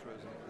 altruism.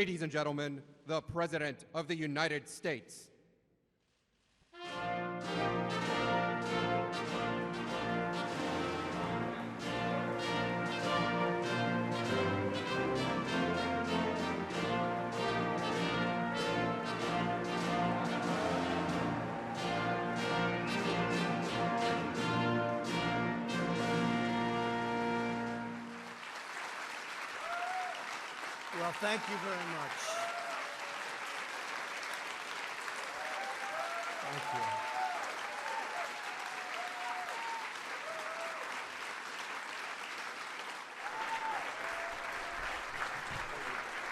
Ladies and gentlemen, the President of the United States. Well, thank you very much. Thank you.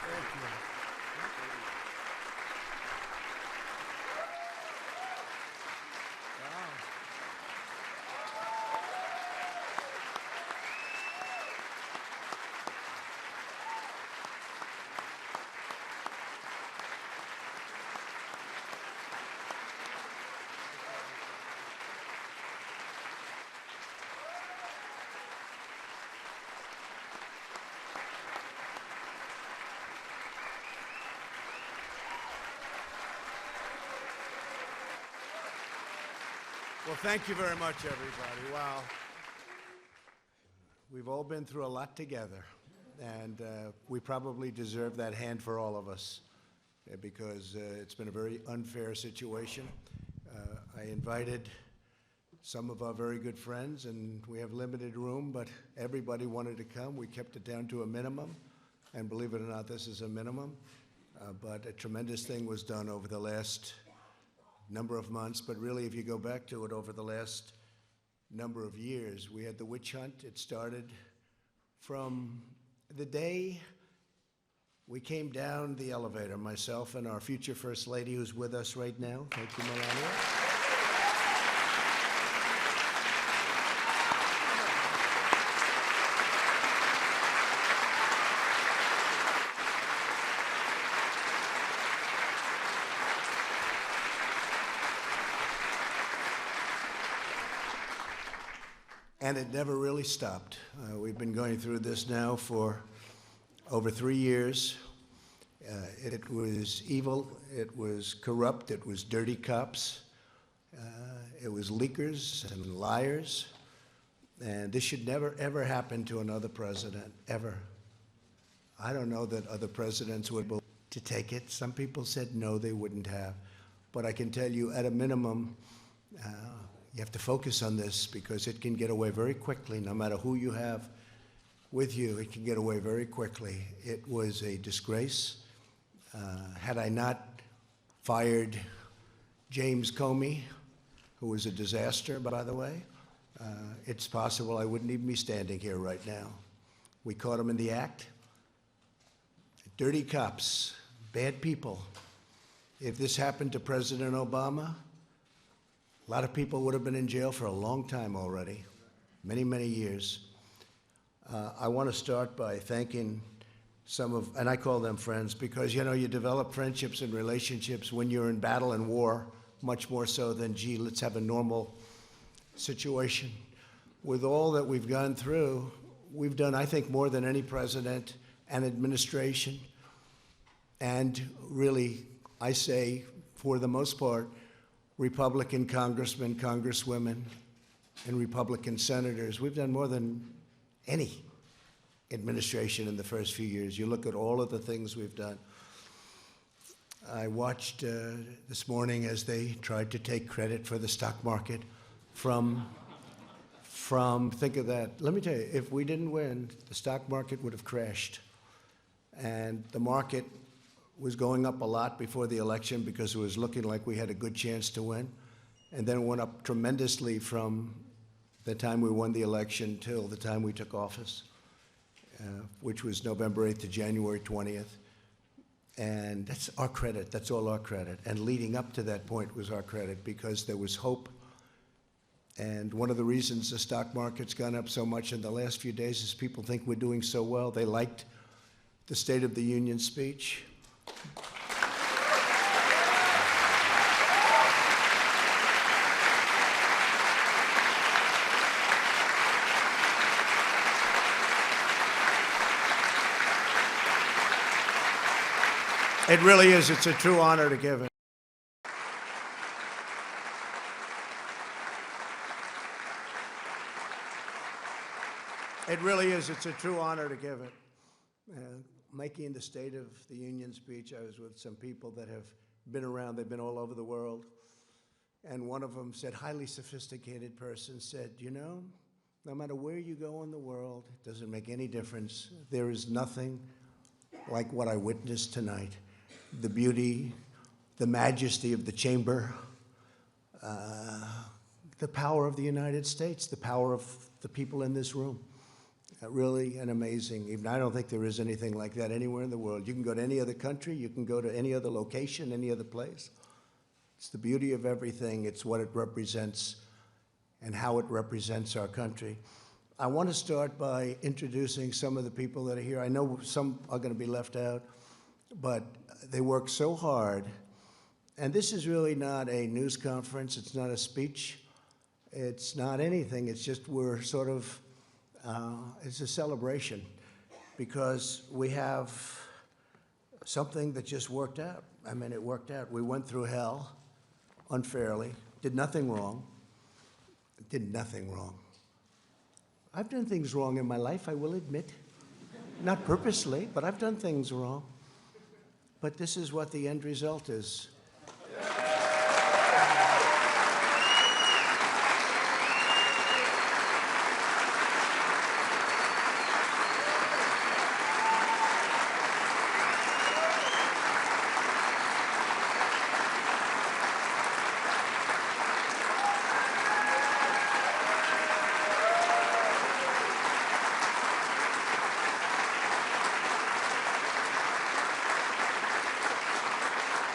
Thank you. Wow. Well, thank you very much, everybody. Wow. We've all been through a lot together, and we probably deserve that hand for all of us because it's been a very unfair situation. I invited some of our very good friends, and we have limited room, but everybody wanted to come. We kept it down to a minimum, and believe it or not, this is a minimum, but a tremendous thing was done over the last number of months, but really if you go back to it over the last number of years, we had the witch hunt. It started from the day we came down the elevator, myself and our future First Lady who's with us right now. Thank you, Melania. And it never really stopped. We've been going through this now for over 3 years. It was evil, it was corrupt, it was dirty cops, it was leakers and liars. And this should never, ever happen to another president, ever. I don't know that other presidents would be able to take it. Some people said no, they wouldn't have. But I can tell you, at a minimum, you have to focus on this because it can get away very quickly. No matter who you have with you, it can get away very quickly. It was a disgrace. Had I not fired James Comey, who was a disaster, by the way, it's possible I wouldn't even be standing here right now. We caught him in the act. Dirty cops, bad people. If this happened to President Obama, a lot of people would have been in jail for a long time already, many, many years. I want to start by thanking some of, and I call them friends, because, you know, you develop friendships and relationships when you're in battle and war, much more so than, gee, let's have a normal situation. With all that we've gone through, we've done, I think, more than any president and administration. And really, I say, for the most part, Republican congressmen, congresswomen, and Republican senators. We've done more than any administration in the first few years. You look at all of the things we've done. I watched this morning as they tried to take credit for the stock market from, think of that. Let me tell you, if we didn't win, the stock market would have crashed. And the market was going up a lot before the election because it was looking like we had a good chance to win, and then went up tremendously from the time we won the election till the time we took office, which was November 8th to January 20th. And that's our credit, that's all our credit. And leading up to that point was our credit because there was hope. And one of the reasons the stock market's gone up so much in the last few days is people think we're doing so well. They liked the State of the Union speech. It really is. It's a true honor to give it. It really is. It's a true honor to give it. Making the State of the Union speech, I was with some people that have been around. They've been all over the world. And one of them said, highly sophisticated person, said, you know, no matter where you go in the world, it doesn't make any difference. There is nothing like what I witnessed tonight. The beauty, the majesty of the chamber, the power of the United States, the power of the people in this room. Really an amazing evening. I don't think there is anything like that anywhere in the world. You can go to any other country, you can go to any other location, any other place. It's the beauty of everything. It's what it represents and how it represents our country. I want to start by introducing some of the people that are here. I know some are going to be left out, but they work so hard. And this is really not a news conference. It's not a speech. It's not anything. It's just we're sort of, it's a celebration because we have something that just worked out. I mean, it worked out. We went through hell unfairly, did nothing wrong, did nothing wrong. I've done things wrong in my life, I will admit. Not purposely, but I've done things wrong. But this is what the end result is.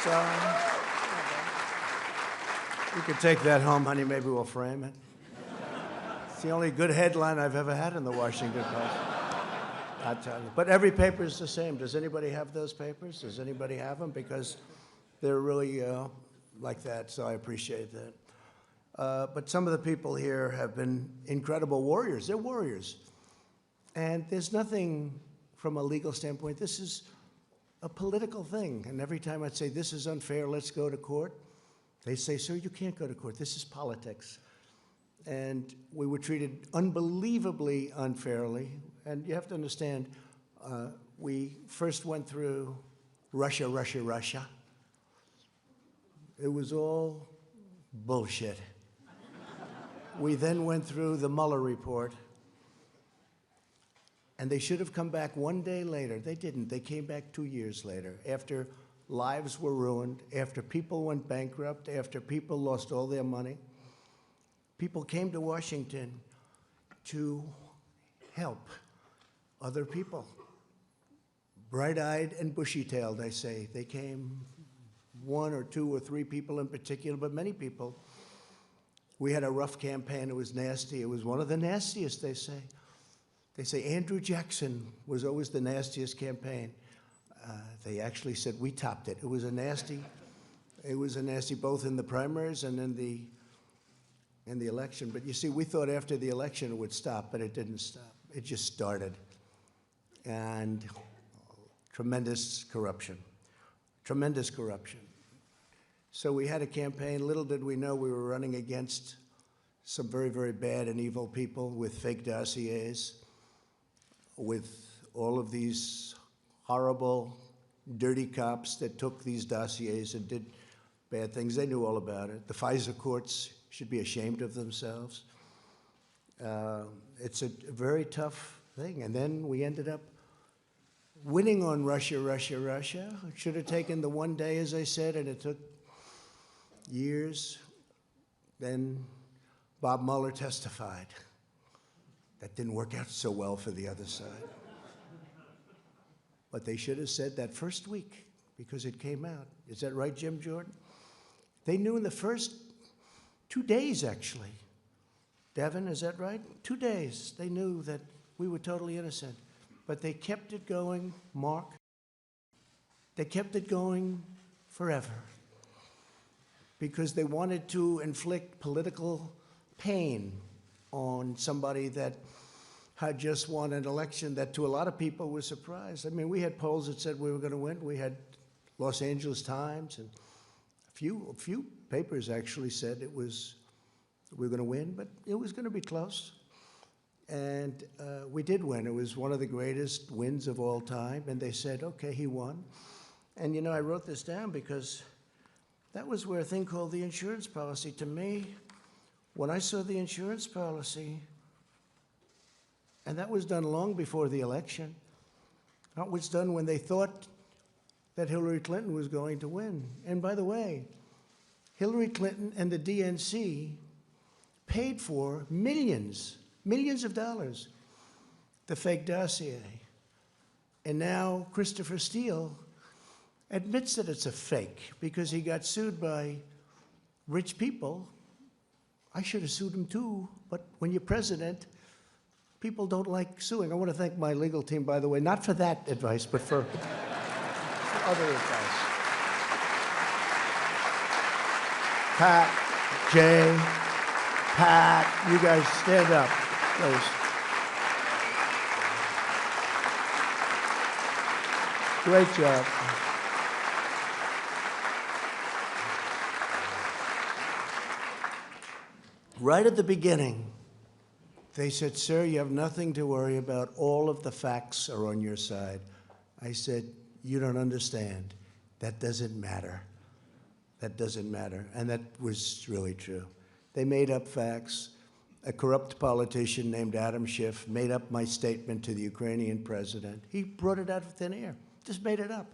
So, you can take that home, honey. Maybe we'll frame it. It's the only good headline I've ever had in the Washington Post. I tell you. But every paper is the same. Does anybody have those papers? Does anybody have them? Because they're really like that, so I appreciate that. But some of the people here have been incredible warriors. They're warriors. And there's nothing from a legal standpoint. This is a political thing. And every time I'd say, this is unfair, let's go to court, they say, sir, you can't go to court. This is politics. And we were treated unbelievably unfairly. And you have to understand, we first went through Russia, Russia, Russia. It was all bullshit. We then went through the Mueller report. And they should have come back one day later. They didn't. They came back 2 years later, after lives were ruined, after people went bankrupt, after people lost all their money. People came to Washington to help other people. Bright-eyed and bushy-tailed, I say. They came, 1 or 2 or 3 people in particular, but many people. We had a rough campaign. It was nasty. It was one of the nastiest, they say. They say Andrew Jackson was always the nastiest campaign. They actually said we topped it. It was a nasty both in the primaries and in the election. But you see, we thought after the election it would stop, but it didn't stop. It just started. And tremendous corruption. Tremendous corruption. So we had a campaign. Little did we know we were running against some very, very bad and evil people with fake dossiers, with all of these horrible, dirty cops that took these dossiers and did bad things. They knew all about it. The FISA courts should be ashamed of themselves. It's a very tough thing. And then we ended up winning on Russia, Russia, Russia. It should have taken the one day, as I said, and it took years. Then Bob Mueller testified. That didn't work out so well for the other side. But they should have said that first week, because it came out. Is that right, Jim Jordan? They knew in the first 2 days, actually. Devin, is that right? 2 days, they knew that we were totally innocent. But they kept it going, Mark. They kept it going forever. Because they wanted to inflict political pain on somebody that had just won an election that to a lot of people was surprised. I mean, we had polls that said we were going to win. We had Los Angeles Times, and a few papers actually said we were going to win, but it was going to be close. And we did win. It was one of the greatest wins of all time. And they said, okay, he won. And, you know, I wrote this down because that was where a thing called the insurance policy, to me, when I saw the insurance policy, and that was done long before the election. That was done when they thought that Hillary Clinton was going to win. And by the way, Hillary Clinton and the DNC paid for millions of dollars, the fake dossier. And now Christopher Steele admits that it's a fake because he got sued by rich people. I should have sued him too, but when you're president, people don't like suing. I want to thank my legal team, by the way, not for that advice, but for other advice. Pat, Jay, Pat, you guys stand up, please. Great job. Right at the beginning, they said, sir, you have nothing to worry about. All of the facts are on your side. I said, you don't understand. That doesn't matter. That doesn't matter. And that was really true. They made up facts. A corrupt politician named Adam Schiff made up my statement to the Ukrainian president. He brought it out of thin air, just made it up.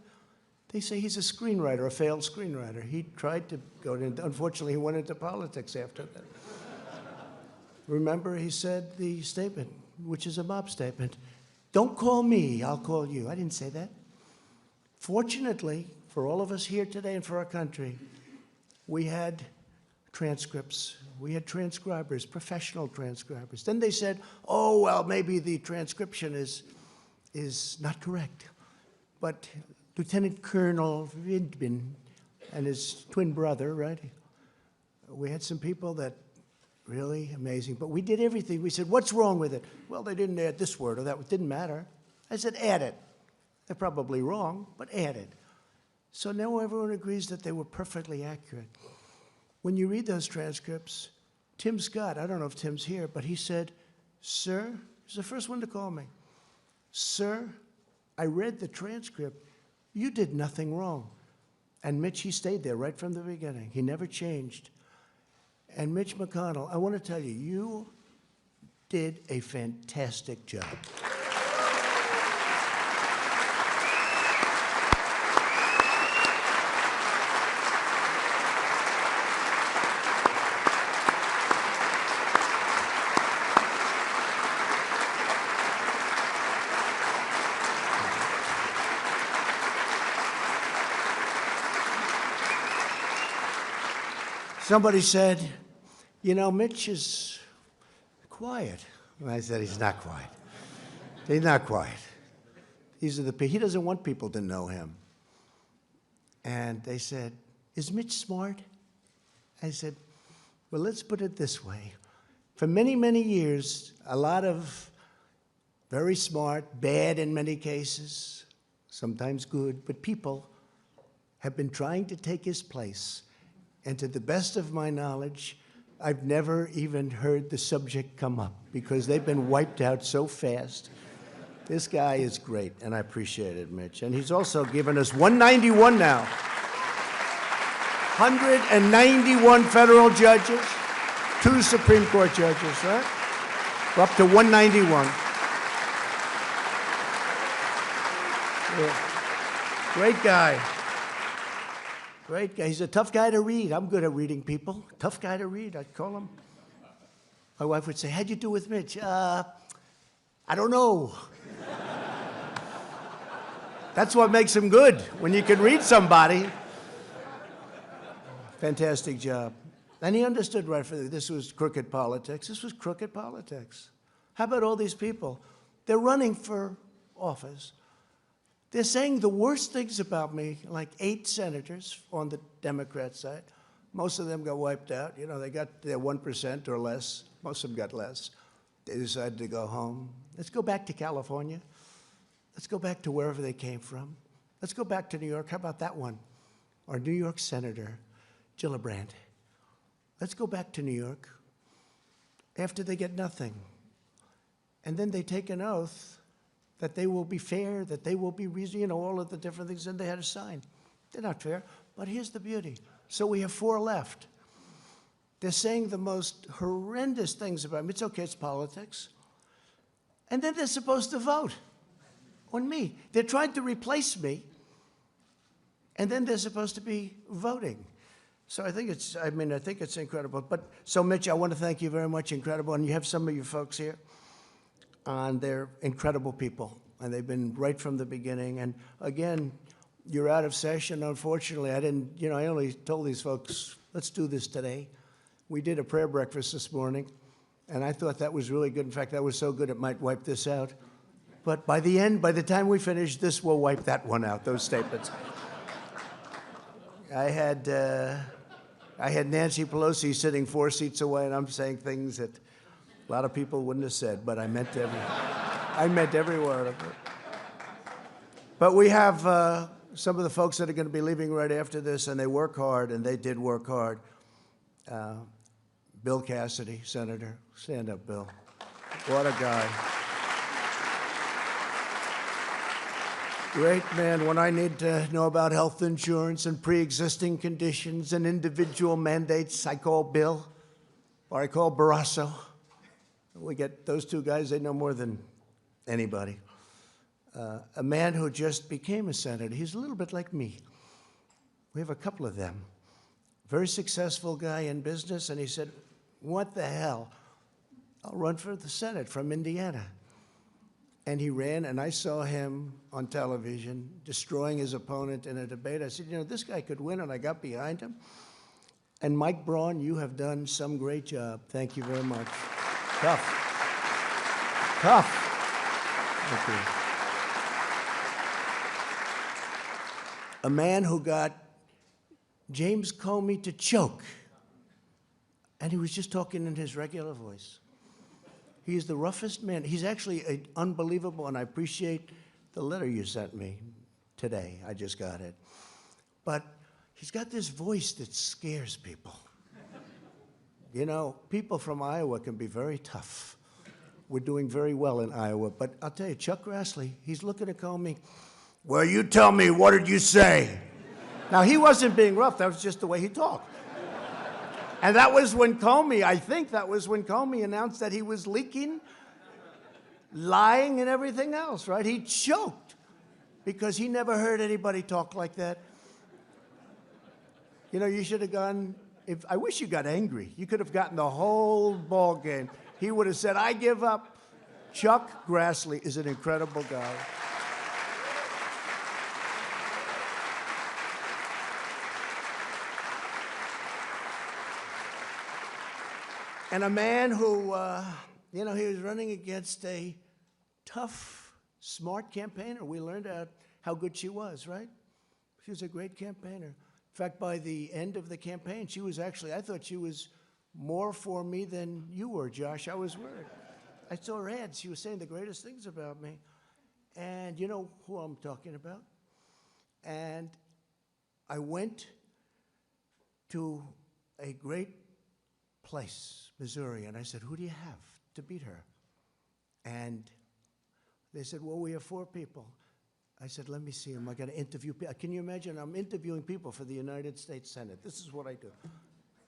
They say he's a screenwriter, a failed screenwriter. He tried to go into, unfortunately, he went into politics after that. Remember, he said the statement, which is a mob statement, don't call me, I'll call you. I didn't say that. Fortunately, for all of us here today and for our country, we had transcripts. We had transcribers, professional transcribers. Then they said, oh, well, maybe the transcription is not correct. But Lieutenant Colonel Vindman and his twin brother, right? We had some people that really amazing. But we did everything. We said, what's wrong with it? Well, they didn't add this word or that. It didn't matter. I said, add it. They're probably wrong, but add it. So now everyone agrees that they were perfectly accurate. When you read those transcripts, Tim Scott, I don't know if Tim's here, but he said, sir, he's the first one to call me. Sir, I read the transcript. You did nothing wrong. And Mitch, he stayed there right from the beginning. He never changed. And Mitch McConnell, I want to tell you, you did a fantastic job. Somebody said, you know, Mitch is quiet. And I said, he's not quiet. He's not quiet. He doesn't want people to know him. And they said, is Mitch smart? I said, well, let's put it this way. For many, many years, a lot of very smart, bad in many cases, sometimes good, but people have been trying to take his place. And to the best of my knowledge, I've never even heard the subject come up because they've been wiped out so fast. This guy is great, and I appreciate it, Mitch. And he's also given us 191 now. 191 federal judges, 2 Supreme Court judges, right? We're up to 191. Yeah. Great guy. Great guy. He's a tough guy to read. I'm good at reading people. Tough guy to read, I'd call him. My wife would say, how'd you do with Mitch? I don't know. That's what makes him good, when you can read somebody. Fantastic job. And he understood right from this was crooked politics. This was crooked politics. How about all these people? They're running for office. They're saying the worst things about me, like 8 senators on the Democrat side. Most of them got wiped out. You know, they got their 1% or less. Most of them got less. They decided to go home. Let's go back to California. Let's go back to wherever they came from. Let's go back to New York. How about that one? Our New York Senator, Gillibrand. Let's go back to New York after they get nothing. And then they take an oath that they will be fair, that they will be reasonable, all of the different things, and they had a sign. They're not fair, but here's the beauty. So we have 4 left. They're saying the most horrendous things about me. It's okay, it's politics. And then they're supposed to vote on me. They're trying to replace me, and then they're supposed to be voting. So I think it's incredible. But so Mitch, I want to thank you very much, incredible. And you have some of your folks here, and they're incredible people, and they've been right from the beginning. And again, you're out of session. Unfortunately, I only told these folks, let's do this today. We did a prayer breakfast this morning, and I thought that was really good. In fact, that was so good it might wipe this out. But by the time we finish, this will wipe that one out, those statements. I had Nancy Pelosi sitting 4 seats away, and I'm saying things that a lot of people wouldn't have said, but I meant every word of it. But we have some of the folks that are going to be leaving right after this, and they work hard, and they did work hard. Bill Cassidy, Senator. Stand up, Bill. What a guy. Great man. When I need to know about health insurance and pre-existing conditions and individual mandates, I call Bill, or I call Barrasso. We get those 2 guys, they know more than anybody. A man who just became a senator. He's a little bit like me. We have a couple of them. Very successful guy in business, and he said, what the hell? I'll run for the Senate from Indiana. And he ran, and I saw him on television destroying his opponent in a debate. I said, this guy could win, and I got behind him. And Mike Braun, you have done some great job. Thank you very much. Tough. Thank you. A man who got James Comey to choke, and he was just talking in his regular voice. He's the roughest man. He's actually unbelievable, and I appreciate the letter you sent me today. I just got it. But he's got this voice that scares people. People from Iowa can be very tough. We're doing very well in Iowa. But I'll tell you, Chuck Grassley, he's looking at Comey. Well, you tell me, what did you say? Now, he wasn't being rough. That was just the way he talked. And that was when Comey announced that he was leaking, lying, and everything else, right? He choked because he never heard anybody talk like that. You should have gone, I wish you got angry. You could have gotten the whole ball game. He would have said, I give up. Chuck Grassley is an incredible guy. And a man who, he was running against a tough, smart campaigner. We learned out how good she was, right? She was a great campaigner. In fact, by the end of the campaign, I thought she was more for me than you were, Josh. I was worried. I saw her ads. She was saying the greatest things about me. And you know who I'm talking about? And I went to a great place, Missouri, and I said, who do you have to beat her? And they said, well, we have 4 people. I said, let me see them. I got to interview people. Can you imagine? I'm interviewing people for the United States Senate. This is what I do.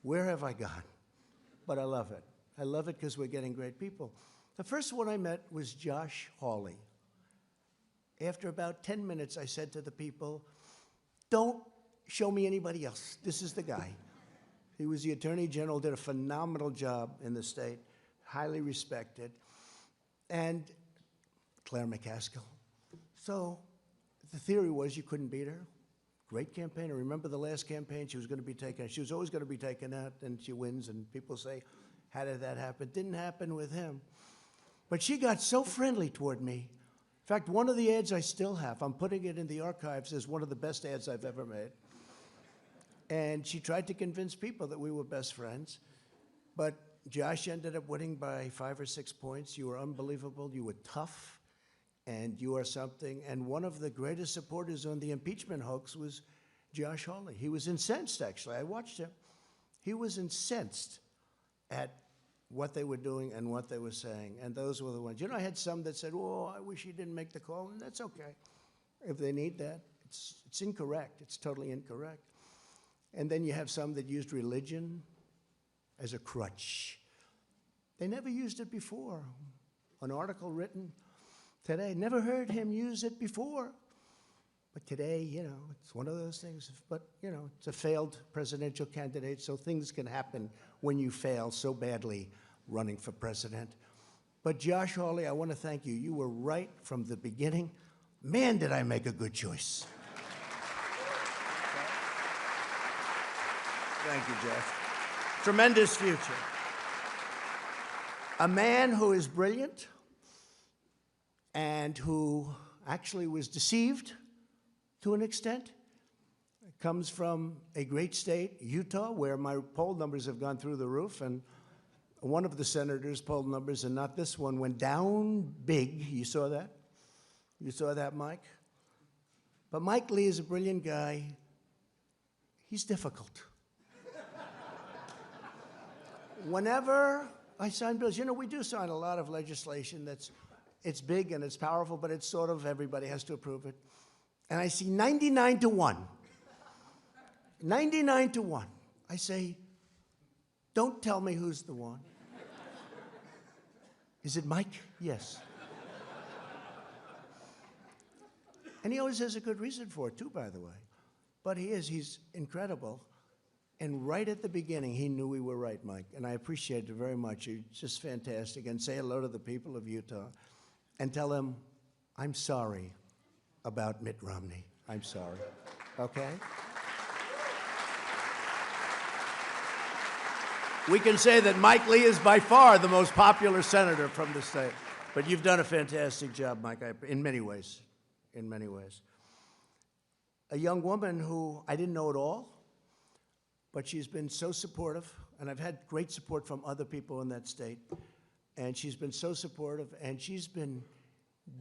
Where have I gone? But I love it. I love it because we're getting great people. The first one I met was Josh Hawley. After about 10 minutes, I said to the people, don't show me anybody else. This is the guy. He was the Attorney General, did a phenomenal job in the state, highly respected. And Claire McCaskill. So the theory was you couldn't beat her. Great campaigner. Remember the last campaign? She was always going to be taken out, and she wins, and people say, how did that happen? Didn't happen with him. But she got so friendly toward me. In fact, one of the ads I still have, I'm putting it in the archives as one of the best ads I've ever made. And she tried to convince people that we were best friends. But Josh ended up winning by 5 or 6 points. You were unbelievable. You were tough. and you are something. And one of the greatest supporters on the impeachment hoax was Josh Hawley. He was incensed, actually. I watched him. He was incensed at what they were doing and what they were saying, and those were the ones. You know, I had some that said, "Oh, I wish he didn't make the call," and that's okay. If they need that, it's incorrect. It's totally incorrect. And then you have some that used religion as a crutch. They never used it before. An article written today, never heard him use it before. But today, you know, it's one of those things. But, you know, it's a failed presidential candidate, so things can happen when you fail so badly running for president. But Josh Hawley, I want to thank you. You were right from the beginning. Man, did I make a good choice. Thank you, Jeff. Tremendous future. A man who is brilliant and who actually was deceived to an extent, comes from a great state, Utah, where my poll numbers have gone through the roof, and one of the senators' poll numbers, and not this one, went down big. You saw that? You saw that, Mike? But Mike Lee is a brilliant guy. He's difficult. Whenever I sign bills, you know, we do sign a lot of legislation it's big and it's powerful, but it's sort of everybody has to approve it. And I see 99 to 1. 99 to 1. I say, don't tell me who's the one. Is it Mike? Yes. And he always has a good reason for it, too, by the way. But he's incredible. And right at the beginning, he knew we were right, Mike. And I appreciate it very much. You're just fantastic. And say hello to the people of Utah and tell them, I'm sorry about Mitt Romney. I'm sorry. Okay? We can say that Mike Lee is by far the most popular senator from the state. But you've done a fantastic job, Mike, in many ways. In many ways. A young woman who I didn't know at all, but she's been so supportive, and I've had great support from other people in that state, and she's been so supportive, and she's been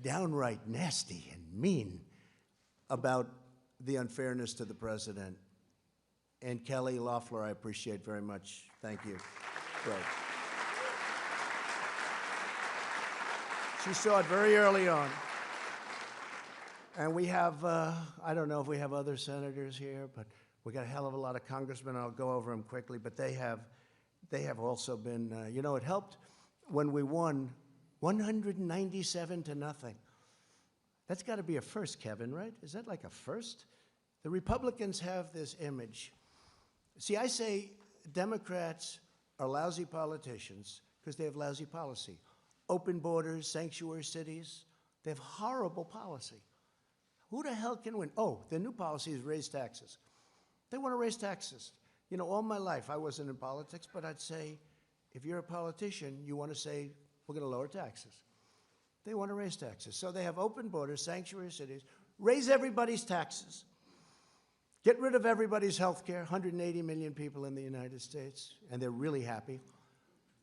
downright nasty and mean about the unfairness to the president. And Kelly Loeffler, I appreciate very much. Thank you. Great. She saw it very early on. And we have, I don't know if we have other senators here, but we got a hell of a lot of congressmen. I'll go over them quickly, but they have also been, you know, it helped when we won 197 to nothing. That's got to be a first, Kevin, right? Is that like a first? The Republicans have this image. See, I say Democrats are lousy politicians because they have lousy policy. Open borders, sanctuary cities, they have horrible policy. Who the hell can win? Oh, the new policy is raise taxes. They want to raise taxes. You know, all my life I wasn't in politics, but I'd say, if you're a politician, you want to say, we're going to lower taxes. They want to raise taxes. So they have open borders, sanctuary cities, raise everybody's taxes, get rid of everybody's health care, 180 million people in the United States, and they're really happy.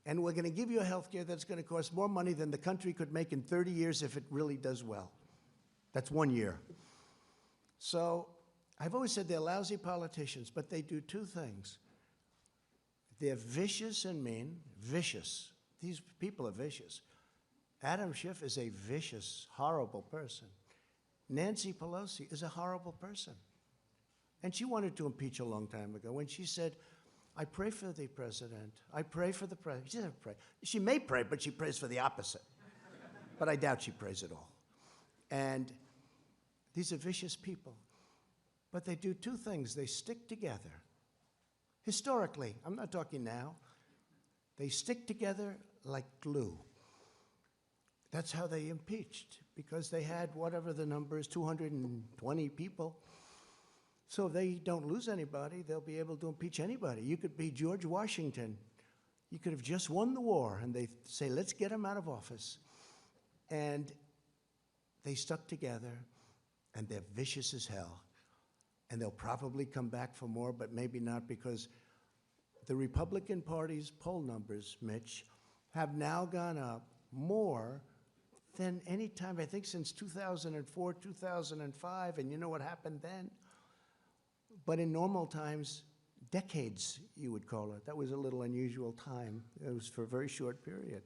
And we're going to give you a health care that's going to cost more money than the country could make in 30 years if it really does well. That's 1 year. So I've always said they're lousy politicians, but they do two things. They're vicious and mean. Vicious. These people are vicious. Adam Schiff is a vicious, horrible person. Nancy Pelosi is a horrible person. And she wanted to impeach a long time ago when she said, I pray for the president. I pray for the president. She doesn't pray. She may pray, but she prays for the opposite. But I doubt she prays at all. And these are vicious people. But they do two things. They stick together. Historically, I'm not talking now. They stick together like glue. That's how they impeached, because they had whatever the number is, 220 people. So if they don't lose anybody, they'll be able to impeach anybody. You could be George Washington. You could have just won the war, and they say, let's get him out of office. And they stuck together, and they're vicious as hell. And they'll probably come back for more, but maybe not, because the Republican Party's poll numbers, Mitch, have now gone up more than any time, I think, since 2004, 2005, and you know what happened then? But in normal times, decades, you would call it. That was a little unusual time. It was for a very short period.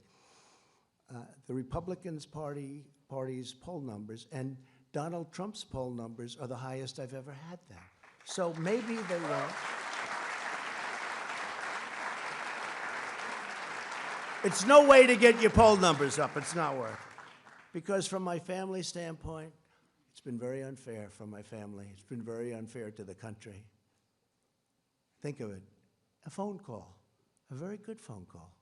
The Republicans Party's poll numbers and Donald Trump's poll numbers are the highest I've ever had there. So maybe they won't. It's no way to get your poll numbers up. It's not worth it. Because from my family standpoint, it's been very unfair for my family. It's been very unfair to the country. Think of it, a phone call, a very good phone call.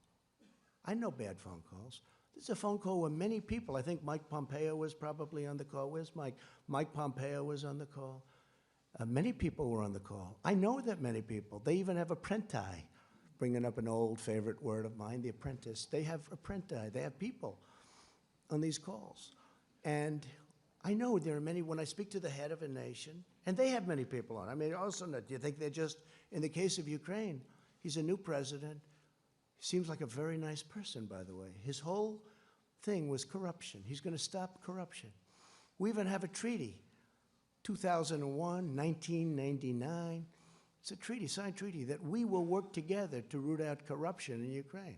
I know bad phone calls. This is a phone call where many people, I think Mike Pompeo was probably on the call. Where's Mike? Mike Pompeo was on the call. Many people were on the call. I know that many people. They even have apprenti, bringing up an old favorite word of mine, the apprentice. They have apprenti. They have people on these calls. And I know there are many, when I speak to the head of a nation, and they have many people on. I mean, also, do you think they're just, in the case of Ukraine, he's a new president. He seems like a very nice person, by the way. His whole thing was corruption. He's going to stop corruption. We even have a treaty, 2001, 1999. It's a treaty, signed treaty, that we will work together to root out corruption in Ukraine.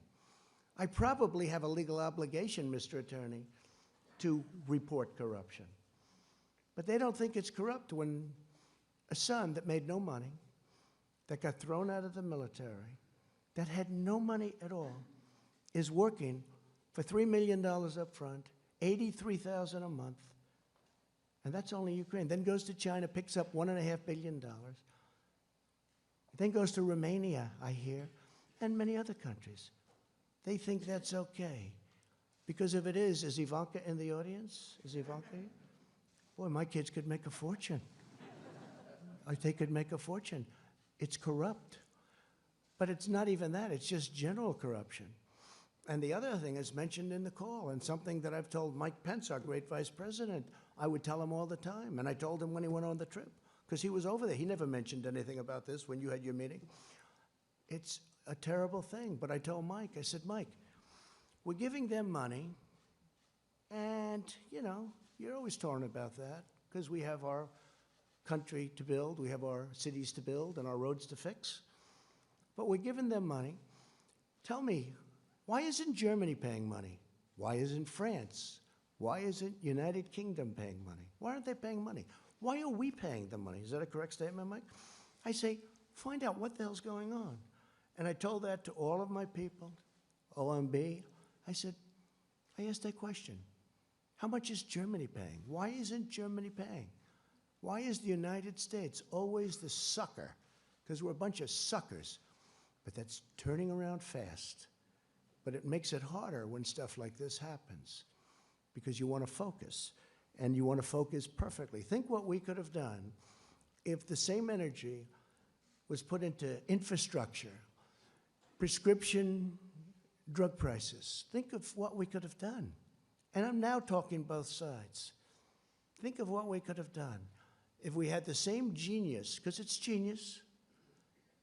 I probably have a legal obligation, Mr. Attorney, to report corruption. But they don't think it's corrupt when a son that made no money, that got thrown out of the military, that had no money at all, is working for $3 million up front, $83,000 a month, and that's only Ukraine. Then goes to China, picks up $1.5 billion. Then goes to Romania, I hear, and many other countries. They think that's okay. Because if it is Ivanka in the audience? Is Ivanka here? Boy, my kids could make a fortune. They could make a fortune. It's corrupt. But it's not even that. It's just general corruption. And the other thing is mentioned in the call, and something that I've told Mike Pence, our great vice president, I would tell him all the time. And I told him when he went on the trip, because he was over there. He never mentioned anything about this when you had your meeting. It's a terrible thing. But I told Mike, I said, Mike, we're giving them money, and, you know, you're always torn about that, because we have our country to build, we have our cities to build, and our roads to fix. But we're giving them money. Tell me, why isn't Germany paying money? Why isn't France? Why isn't United Kingdom paying money? Why aren't they paying money? Why are we paying the money? Is that a correct statement, Mike? I say, find out what the hell's going on. And I told that to all of my people, OMB. I said, I asked that question. How much is Germany paying? Why isn't Germany paying? Why is the United States always the sucker? Because we're a bunch of suckers. But that's turning around fast. But it makes it harder when stuff like this happens, because you want to focus, and you want to focus perfectly. Think what we could have done if the same energy was put into infrastructure, prescription drug prices. Think of what we could have done. And I'm now talking both sides. Think of what we could have done if we had the same genius, because it's genius.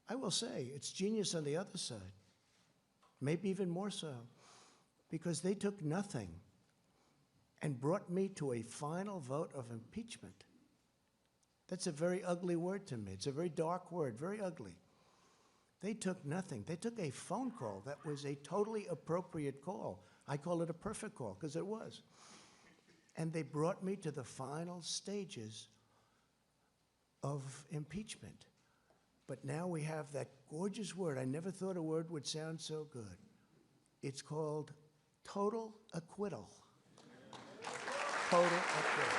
I will say, it's genius on the other side. Maybe even more so, because they took nothing and brought me to a final vote of impeachment. That's a very ugly word to me. It's a very dark word, very ugly. They took nothing. They took a phone call that was a totally appropriate call. I call it a perfect call, because it was. And they brought me to the final stages of impeachment. But now we have that gorgeous word. I never thought a word would sound so good. It's called total acquittal. Total acquittal.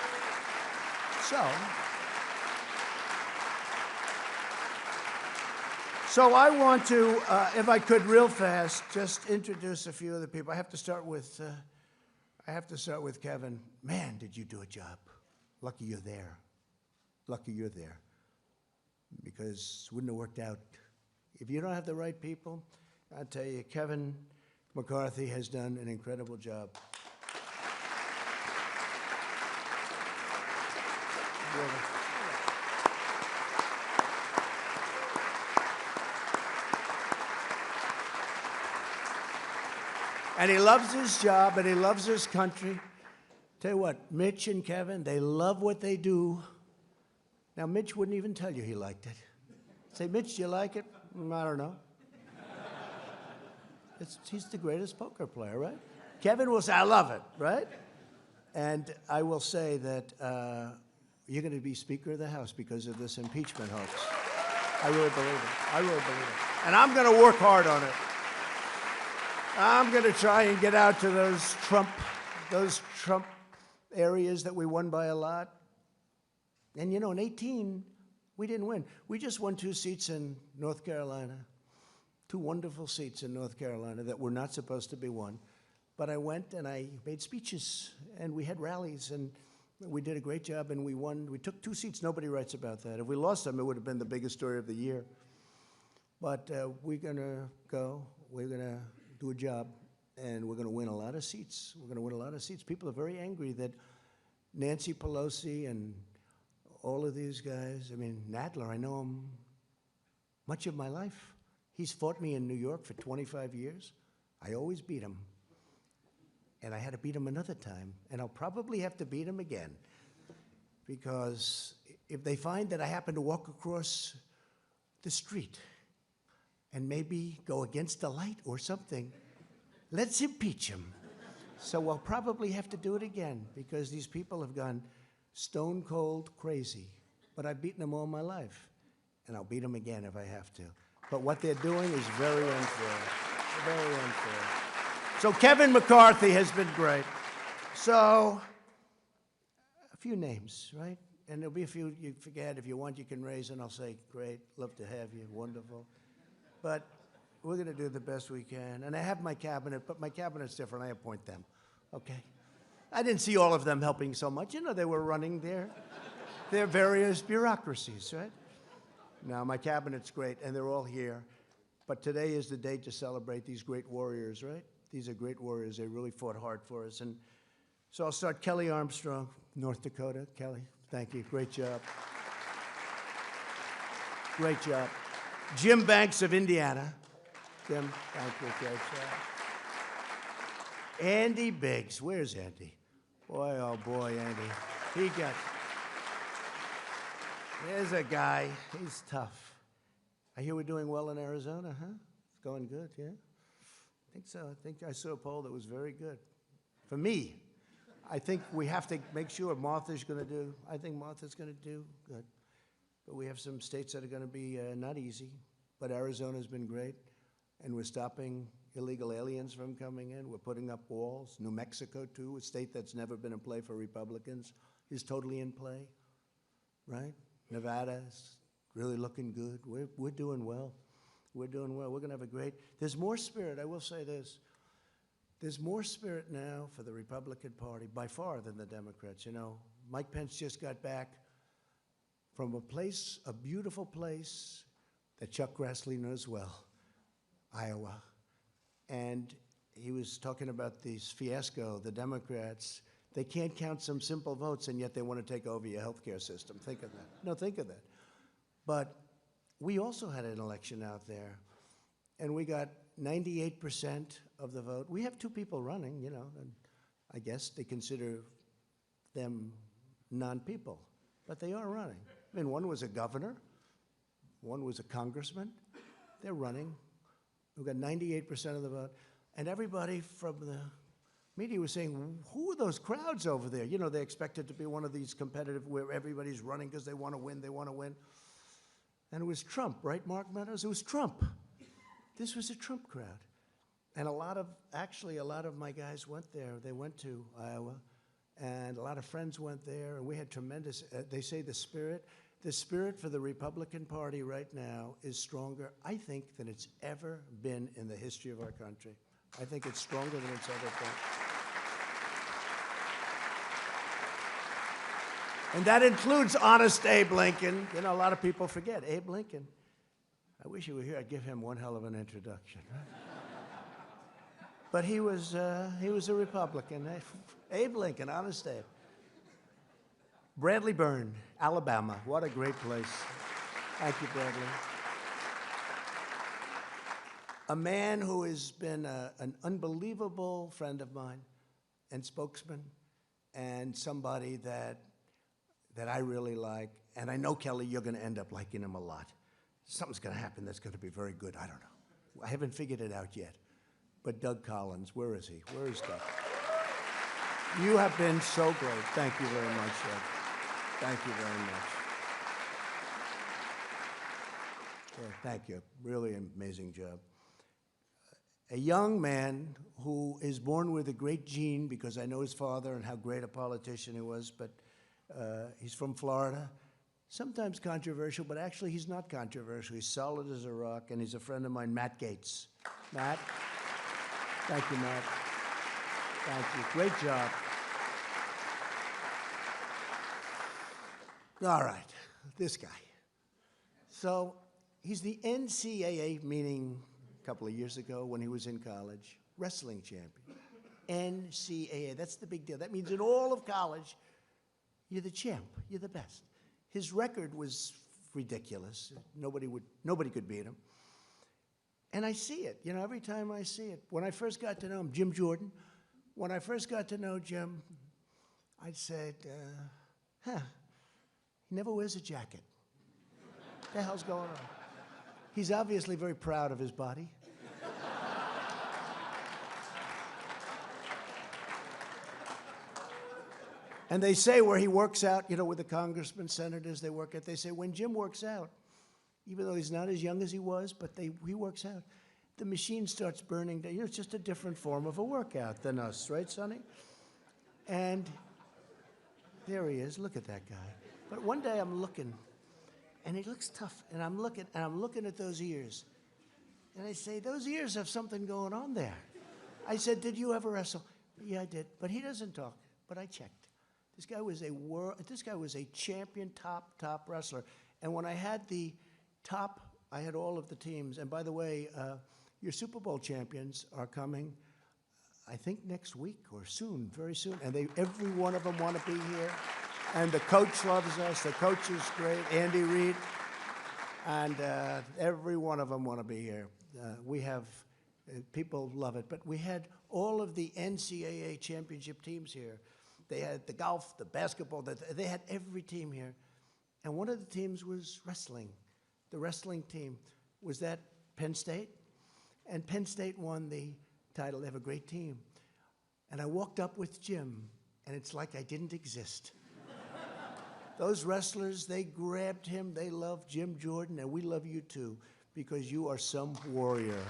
So I want to, if I could real fast, just introduce a few of the people. I have to start with Kevin. Man, did you do a job. Lucky you're there. Lucky you're there. Because it wouldn't have worked out. If you don't have the right people, I'll tell you, Kevin McCarthy has done an incredible job. And he loves his job, and he loves his country. Tell you what, Mitch and Kevin, they love what they do. Now, Mitch wouldn't even tell you he liked it. Say, Mitch, do you like it? I don't know. He's the greatest poker player, right? Kevin will say, I love it, right? And I will say that you're going to be Speaker of the House because of this impeachment hoax. I really believe it. I really believe it. And I'm going to work hard on it. I'm going to try and get out to those Trump areas that we won by a lot. And you know, in 18, we didn't win. We just won 2 seats in North Carolina, 2 wonderful seats in North Carolina that were not supposed to be won. But I went and I made speeches and we had rallies and we did a great job and we won. We took 2 seats. Nobody writes about that. If we lost them, it would have been the biggest story of the year. But we're going to go. We're going to do a job. And we're going to win a lot of seats. We're going to win a lot of seats. People are very angry that Nancy Pelosi and all of these guys, I mean, Nadler, I know him much of my life. He's fought me in New York for 25 years. I always beat him. And I had to beat him another time. And I'll probably have to beat him again. Because if they find that I happen to walk across the street and maybe go against a light or something, let's impeach him. So we'll probably have to do it again because these people have gone stone cold crazy. But I've beaten them all my life. And I'll beat them again if I have to. But what they're doing is very unfair. Very unfair. So Kevin McCarthy has been great. So a few names, right? And there'll be a few you forget. If you want, you can raise and I'll say, great, love to have you, wonderful. But we're going to do the best we can. And I have my cabinet, but my cabinet's different. I appoint them, okay? I didn't see all of them helping so much. You know, they were running their various bureaucracies, right? Now, my cabinet's great, and they're all here. But today is the day to celebrate these great warriors, right? These are great warriors. They really fought hard for us. And so I'll start Kelly Armstrong, North Dakota. Kelly, thank you. Great job. Great job. Jim Banks of Indiana. Jim, thank you, great job. Andy Biggs, where's Andy? Boy, oh boy, Andy. There's a guy, he's tough. I hear we're doing well in Arizona, huh? It's going good, yeah? I think so. I think I saw a poll that was very good. For me, I think we have to make sure Martha's going to do, I think Martha's going to do good. But we have some states that are going to be not easy, but Arizona's been great. And we're stopping illegal aliens from coming in. We're putting up walls. New Mexico, too, a state that's never been in play for Republicans, is totally in play, right? Nevada's really looking good. We're doing well. We're doing well. We're going to have a great, there's more spirit, I will say this. There's more spirit now for the Republican Party, by far, than the Democrats. You know, Mike Pence just got back from a place, a beautiful place that Chuck Grassley knows well, Iowa. And he was talking about this fiasco, the Democrats. They can't count some simple votes, and yet they want to take over your healthcare system. Think of that. No, think of that. But we also had an election out there, and we got 98% of the vote. We have 2 people running, you know, and I guess they consider them non-people, but they are running. I mean, one was a governor, one was a congressman. They're running. We've got 98% of the vote. And everybody from the media was saying, who are those crowds over there? You know, they expect it to be one of these competitive where everybody's running because they want to win, they want to win. And it was Trump, right, Mark Meadows? It was Trump. This was a Trump crowd. And actually a lot of my guys went there. They went to Iowa, and a lot of friends went there, and we had tremendous, they say the spirit for the Republican Party right now is stronger, I think, than it's ever been in the history of our country. I think it's stronger than it's ever been. And that includes honest Abe Lincoln. You know, a lot of people forget Abe Lincoln. I wish he were here. I'd give him one hell of an introduction. Right? But he was a Republican. Abe Lincoln, honest Abe. Bradley Byrne, Alabama. What a great place. Thank you, Bradley. A man who has been an unbelievable friend of mine and spokesman. and somebody that I really like. And I know, Kelly, you're going to end up liking him a lot. Something's going to happen that's going to be very good. I don't know. I haven't figured it out yet. But Doug Collins, where is he? Where is Doug? You have been so great. Thank you very much, Doug. Thank you very much. Yeah, thank you. Really amazing job. A young man who is born with a great gene, because I know his father and how great a politician he was, but he's from Florida. Sometimes controversial, but actually he's not controversial. He's solid as a rock, and he's a friend of mine, Matt Gaetz. Matt? Thank you, Matt. Thank you. Great job. All right, this guy. So he's the NCAA, meaning a couple of years ago when he was in college, wrestling champion. NCAA, that's the big deal. That means in all of college, you're the champ, you're the best. His record was ridiculous. Nobody could beat him. And I see it, you know, every time I see it. When I first got to know him, Jim Jordan, when I first got to know Jim, I said, he never wears a jacket. What the hell's going on? He's obviously very proud of his body. And they say where he works out, you know, with the congressmen, senators, they work out, they say when Jim works out, even though he's not as young as he was, but he works out, the machine starts burning down. You know, it's just a different form of a workout than us, right, Sonny? And there he is. Look at that guy. But one day I'm looking, and he looks tough, and I'm looking at those ears. And I say, those ears have something going on there. I said, did you ever wrestle? Yeah, I did. But he doesn't talk. But I checked. This guy was a champion, top wrestler. And when I had I had all of the teams. And by the way, your Super Bowl champions are coming, I think next week or soon, very soon. And every one of them want to be here. And the coach loves us. The coach is great, Andy Reid. And every one of them want to be here. We have, people love it. But we had all of the NCAA championship teams here. They had the golf, the basketball, they had every team here. And one of the teams was wrestling. The wrestling team was that Penn State. And Penn State won the title. They have a great team. And I walked up with Jim, and it's like I didn't exist. Those wrestlers, they grabbed him. They love Jim Jordan, and we love you too, because you are some warrior.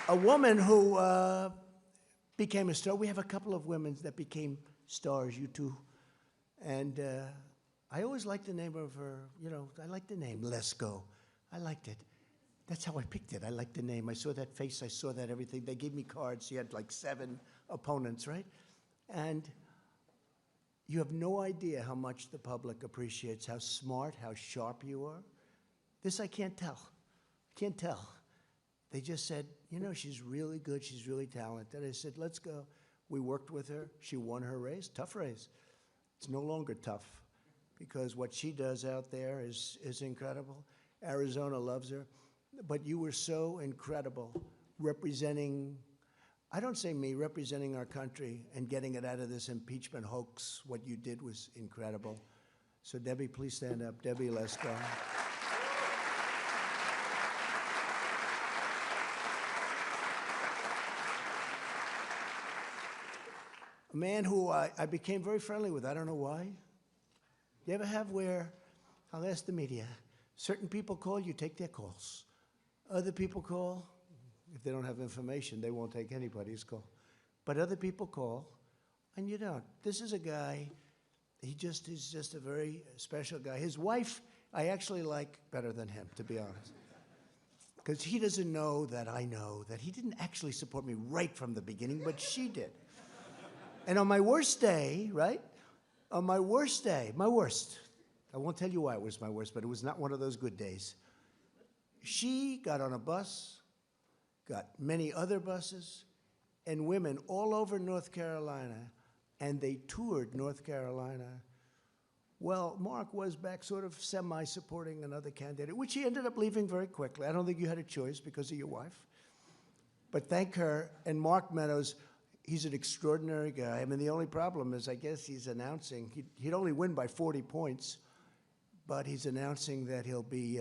A woman who became a star. We have a couple of women that became stars, you two. And I always liked the name of her, you know, I liked the name, Lesko. I liked it. That's how I picked it. I liked the name. I saw that face. I saw that everything. They gave me cards. She had like 7 opponents, right? And you have no idea how much the public appreciates, how smart, how sharp you are. This I can't tell. Can't tell. They just said, you know, she's really good. She's really talented. I said, let's go. We worked with her. She won her race. Tough race. It's no longer tough because what she does out there is incredible. Arizona loves her. But you were so incredible representing, I don't say me, representing our country and getting it out of this impeachment hoax. What you did was incredible. So Debbie, please stand up. Debbie Lesko. A man who I became very friendly with. I don't know why. You ever have where, I'll ask the media, certain people call, you take their calls. Other people call, if they don't have information, they won't take anybody's call. But other people call, and you don't. This is a guy, he's just a very special guy. His wife, I actually like better than him, to be honest. Because he doesn't know that I know that he didn't actually support me right from the beginning, but she did. And on my worst day, right? On my worst day, my worst, I won't tell you why it was my worst, but it was not one of those good days. She got on a bus, got many other buses, and women all over North Carolina, and they toured North Carolina Well, Mark was back sort of semi-supporting another candidate, which he ended up leaving very quickly. I don't think you had a choice because of your wife. But thank her. And Mark Meadows, he's an extraordinary guy. I mean, the only problem is I guess he's announcing, he'd only win by 40 points, but he's announcing that he'll be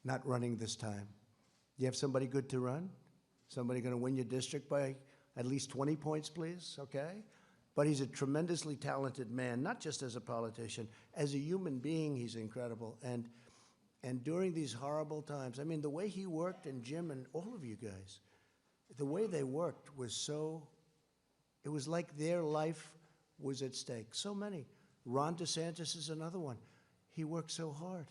not running this time. You have somebody good to run? Somebody going to win your district by at least 20 points, please? Okay? But he's a tremendously talented man, not just as a politician. As a human being, he's incredible. And during these horrible times, I mean, the way he worked, and Jim and all of you guys, the way they worked was so, it was like their life was at stake. So many. Ron DeSantis is another one. He worked so hard.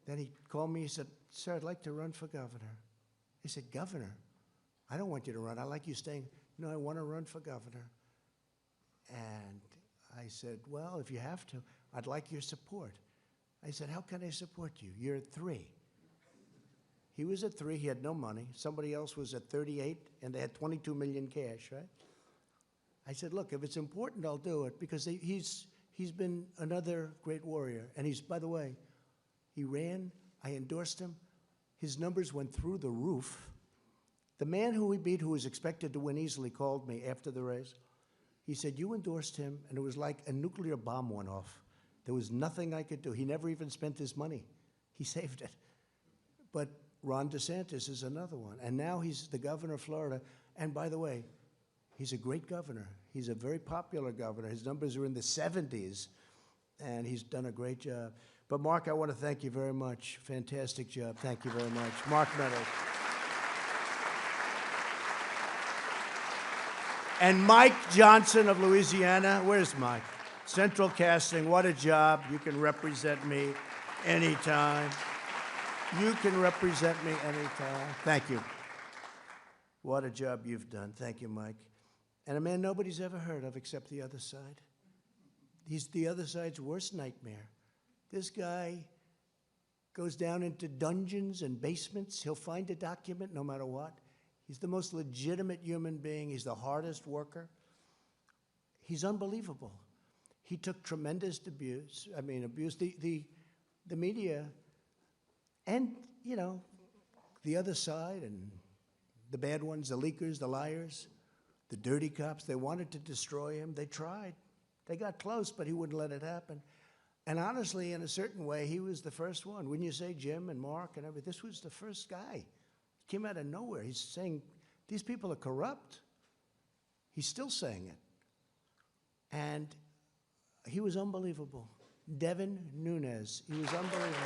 Then he called me, he said, "Sir, I'd like to run for governor." He said, "Governor? I don't want you to run. I like you staying." "No, I want to run for governor." And I said, "Well, if you have to, I'd like your support." I said, "How can I support you? You're at 3. He was at 3. He had no money. Somebody else was at 38, and they had 22 million cash, right? I said, "Look, if it's important, I'll do it," because he's been another great warrior. And he's, by the way, he ran. I endorsed him. His numbers went through the roof. The man who we beat, who was expected to win easily, called me after the race. He said, "You endorsed him, and it was like a nuclear bomb went off. There was nothing I could do." He never even spent his money. He saved it. But Ron DeSantis is another one. And now he's the governor of Florida. And by the way, he's a great governor. He's a very popular governor. His numbers are in the 70s, and he's done a great job. But Mark, I want to thank you very much. Fantastic job. Thank you very much. Mark Meadows. And Mike Johnson of Louisiana. Where's Mike? Central Casting, what a job. You can represent me anytime. You can represent me anytime. Thank you. What a job you've done. Thank you, Mike. And a man nobody's ever heard of except the other side. He's the other side's worst nightmare. This guy goes down into dungeons and basements. He'll find a document no matter what. He's the most legitimate human being. He's the hardest worker. He's unbelievable. He took tremendous abuse. The media and, you know, the other side and the bad ones, the leakers, the liars, the dirty cops, they wanted to destroy him. They tried. They got close, but he wouldn't let it happen. And honestly, in a certain way, he was the first one. Wouldn't you say, Jim and Mark and everything? This was the first guy. He came out of nowhere. He's saying, these people are corrupt. He's still saying it. And he was unbelievable. Devin Nunes, he was unbelievable.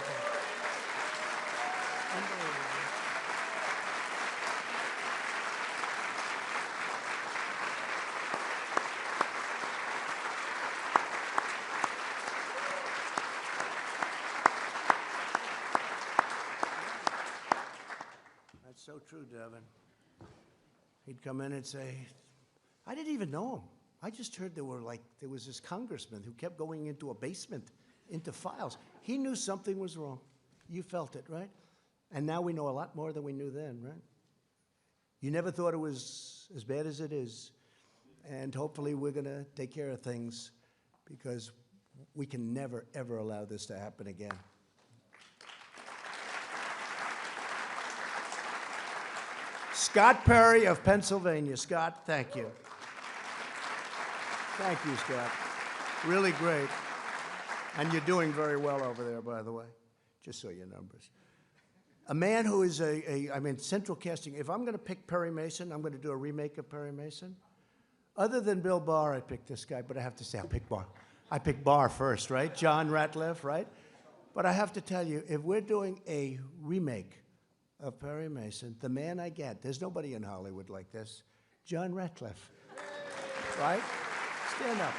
Unbelievable. That's so true, Devin. He'd come in and say, I didn't even know him. I just heard there was this congressman who kept going into a basement, into files. He knew something was wrong. You felt it, right? And now we know a lot more than we knew then, right? You never thought it was as bad as it is. And hopefully we're going to take care of things because we can never, ever allow this to happen again. Scott Perry of Pennsylvania. Scott, thank you. Thank you, Scott. Really great. And you're doing very well over there, by the way. Just so your numbers. A man who is Central Casting. If I'm going to pick Perry Mason, I'm going to do a remake of Perry Mason. Other than Bill Barr, I picked this guy, but I have to say I picked Barr. I picked Barr first, right? John Ratliff, right? But I have to tell you, if we're doing a remake of Perry Mason, the man I get, there's nobody in Hollywood like this, John Ratliff, right? Stand up,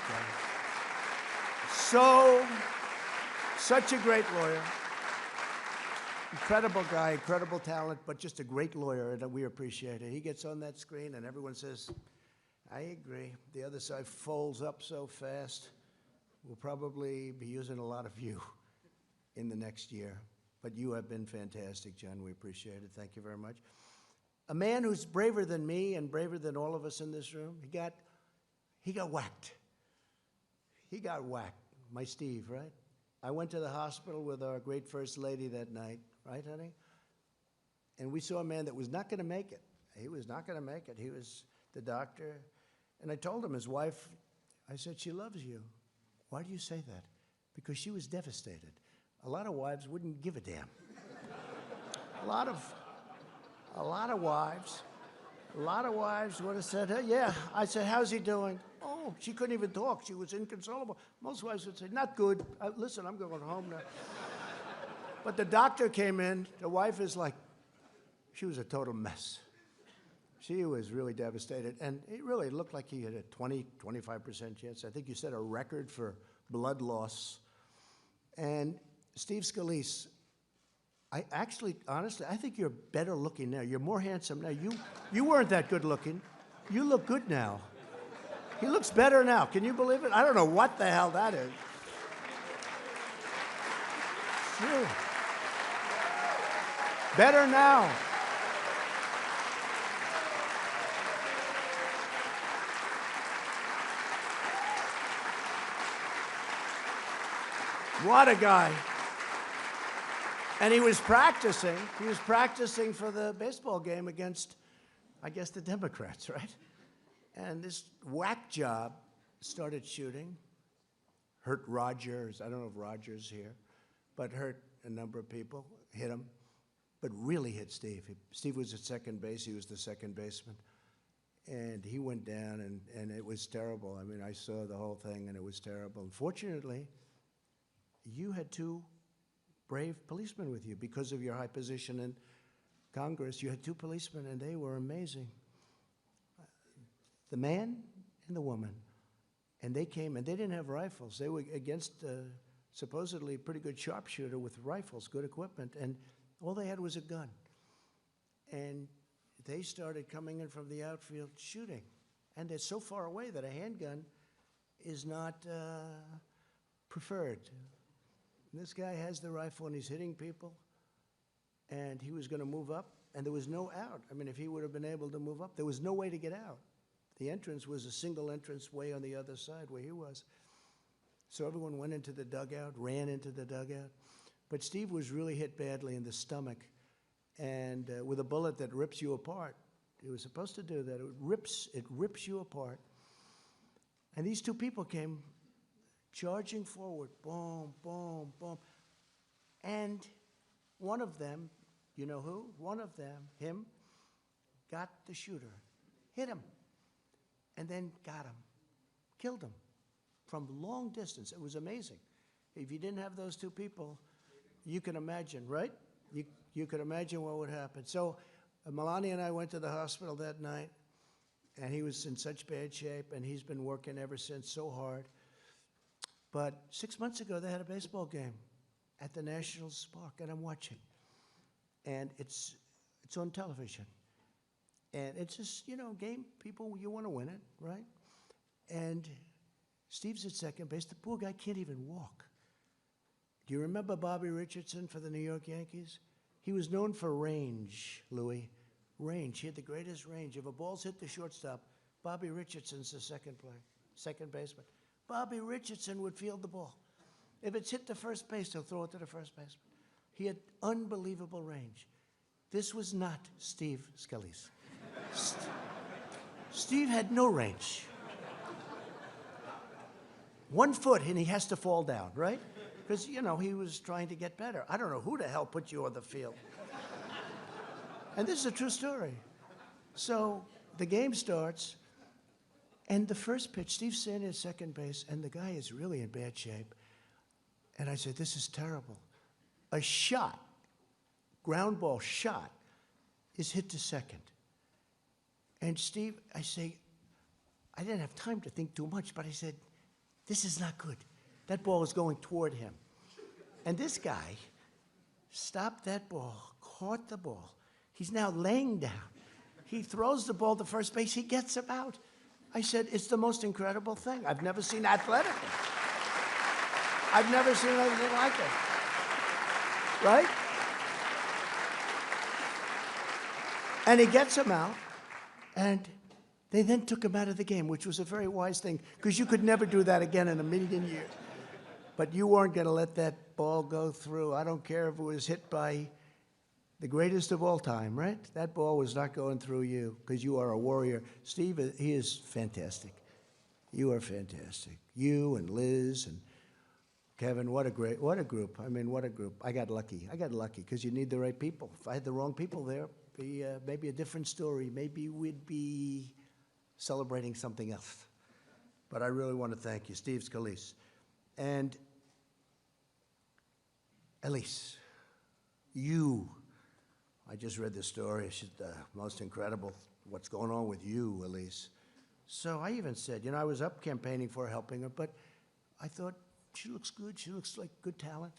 John. Such a great lawyer. Incredible guy, incredible talent, but just a great lawyer, and we appreciate it. He gets on that screen, and everyone says, I agree. The other side folds up so fast. We'll probably be using a lot of you in the next year. But you have been fantastic, John. We appreciate it. Thank you very much. A man who's braver than me and braver than all of us in this room. He got whacked. He got whacked. my Steve, right? I went to the hospital with our great First Lady that night, right, honey? And we saw a man that was not going to make it. He was not going to make it. He was the doctor. And I told him, his wife, I said, she loves you. Why do you say that? Because she was devastated. A lot of wives wouldn't give a damn. A lot of wives would have said, hey, yeah. I said, how's he doing? Oh, she couldn't even talk. She was inconsolable. Most wives would say, not good. Listen, I'm going home now. But the doctor came in. The wife is like, she was a total mess. She was really devastated. And it really looked like he had a 25% chance. I think you set a record for blood loss. And Steve Scalise, honestly, I think you're better looking now. You're more handsome now. You weren't that good looking. You look good now. He looks better now. Can you believe it? I don't know what the hell that is. True. Better now. What a guy. And he was practicing. He was practicing for the baseball game against, I guess, the Democrats, right? And this whack job started shooting, hurt Rogers. I don't know if Rogers is here, but hurt a number of people, hit him, but really hit Steve. Steve was at second base. He was the second baseman. And he went down, and it was terrible. I mean, I saw the whole thing, and it was terrible. Unfortunately, you had two brave policemen with you because of your high position in Congress. You had two policemen, and they were amazing. The man and the woman. And they came, and they didn't have rifles. They were against supposedly a pretty good sharpshooter with rifles, good equipment, and all they had was a gun. And they started coming in from the outfield shooting. And they're so far away that a handgun is not preferred. This guy has the rifle, and he's hitting people, and he was going to move up, and there was no out. I mean, if he would have been able to move up, there was no way to get out. The entrance was a single entrance way on the other side where he was. So everyone went into the dugout, ran into the dugout. But Steve was really hit badly in the stomach, and with a bullet that rips you apart. It was supposed to do that. It rips you apart. And these two people came charging forward, boom, boom, boom. And one of them, you know who? One of them, him, got the shooter, hit him, and then got him, killed him from long distance. It was amazing. If you didn't have those two people, you can imagine, right? You could imagine what would happen. So Melania and I went to the hospital that night, and he was in such bad shape, and he's been working ever since so hard. But 6 months ago, they had a baseball game at the National Park, and I'm watching. And it's on television. And it's just, game, people, you want to win it, right? And Steve's at second base. The poor guy can't even walk. Do you remember Bobby Richardson for the New York Yankees? He was known for range, Louis. Range. He had the greatest range. If a ball's hit the shortstop, Bobby Richardson's the second baseman. Bobby Richardson would field the ball. If it's hit the first base, he'll throw it to the first baseman. He had unbelievable range. This was not Steve Scalise. Steve had no range. 1 foot, and he has to fall down, right? Because, he was trying to get better. I don't know who the hell put you on the field. And this is a true story. So the game starts, and the first pitch, Steve's standing at second base, and the guy is really in bad shape. And I said, this is terrible. A shot, ground ball shot, is hit to second. And Steve, I say, I didn't have time to think too much, but I said, this is not good. That ball is going toward him. And this guy stopped that ball, caught the ball. He's now laying down. He throws the ball to first base. He gets him out. I said, it's the most incredible thing. I've never seen athletically. I've never seen anything like it. Right? And he gets him out, and they then took him out of the game, which was a very wise thing, because you could never do that again in a million years. But you weren't going to let that ball go through. I don't care if it was hit by the greatest of all time, right? That ball was not going through you because you are a warrior. Steve, he is fantastic. You are fantastic. You and Liz and Kevin, what a group. I mean, what a group. I got lucky because you need the right people. If I had the wrong people there, be maybe a different story. Maybe we'd be celebrating something else. But I really want to thank you, Steve Scalise. And Elise, I just read the story. She's the most incredible, what's going on with you, Elise. So I even said, I was up campaigning for her, helping her, but I thought, she looks good. She looks like good talent.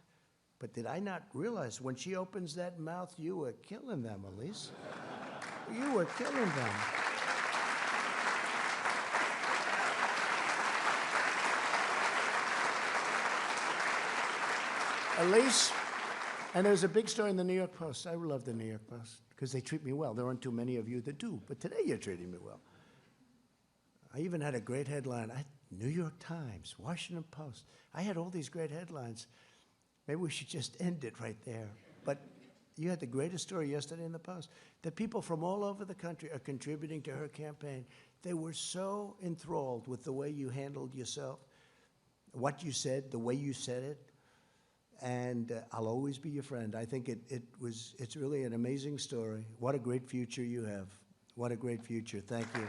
But did I not realize when she opens that mouth, you were killing them, Elise. You were killing them. Elise, and there's a big story in the New York Post. I love the New York Post because they treat me well. There aren't too many of you that do, but today you're treating me well. I even had a great headline. New York Times, Washington Post. I had all these great headlines. Maybe we should just end it right there. But you had the greatest story yesterday in the Post, that people from all over the country are contributing to her campaign. They were so enthralled with the way you handled yourself, what you said, the way you said it, and I'll always be your friend. I think it's really an amazing story. What a great future you have. What a great future. Thank you.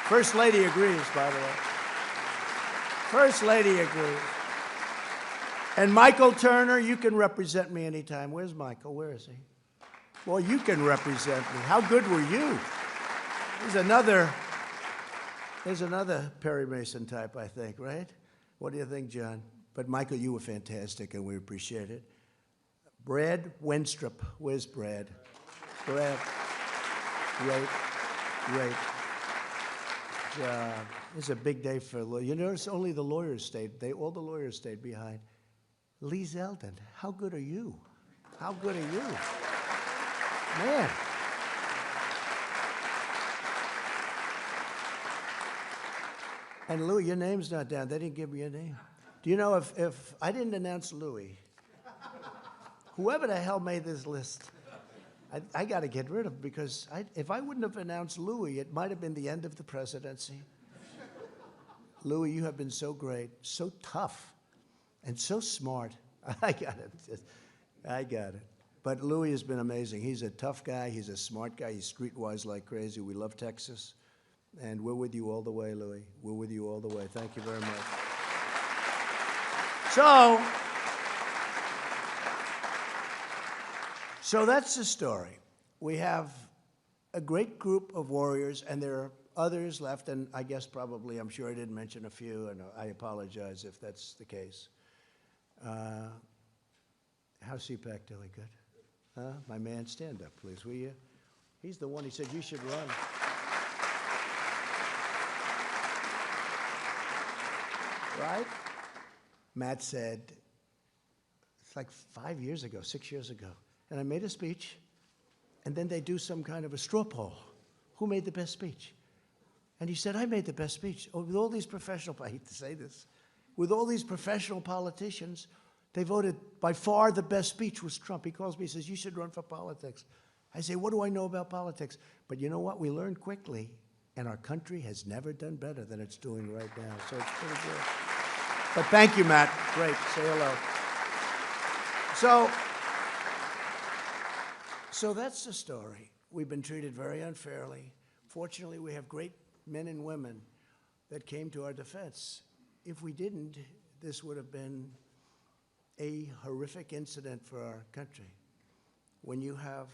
First Lady agrees, by the way. First Lady agrees. And Michael Turner, you can represent me anytime. Where's Michael? Where is he? Well, you can represent me. How good were you? There's another Perry Mason type, I think, right? What do you think, John? But Michael, you were fantastic, and we appreciate it. Brad Wenstrup. Where's Brad? Brad. Great. It's a big day for lawyers. You notice only the lawyers stayed. All the lawyers stayed behind. Lee Zeldin, how good are you? How good are you? Man. And Louis, your name's not down. They didn't give me your name. Do you know if I didn't announce Louis, whoever the hell made this list, I got to get rid of him because if I wouldn't have announced Louis, it might have been the end of the presidency. Louis, you have been so great, so tough, and so smart. I got it. But Louis has been amazing. He's a tough guy. He's a smart guy. He's streetwise like crazy. We love Texas. And we're with you all the way, Louis. We're with you all the way. Thank you very much. So that's the story. We have a great group of warriors, and there are others left, and I guess probably, I'm sure I didn't mention a few, and I apologize if that's the case. How's CPAC doing? Good? My man, stand up, please, will you? He's the one he said you should run. Right? Matt said, it's like 5 years ago, 6 years ago, and I made a speech, and then they do some kind of a straw poll. Who made the best speech? And he said, I made the best speech. Oh, with all these professional, I hate to say this, with all these professional politicians, they voted by far the best speech was Trump. He calls me, he says, you should run for politics. I say, what do I know about politics? But you know what? We learned quickly, and our country has never done better than it's doing right now. So it's pretty good. But thank you, Matt. Great. Say hello. So that's the story. We've been treated very unfairly. Fortunately, we have great men and women that came to our defense. If we didn't, this would have been a horrific incident for our country. When you have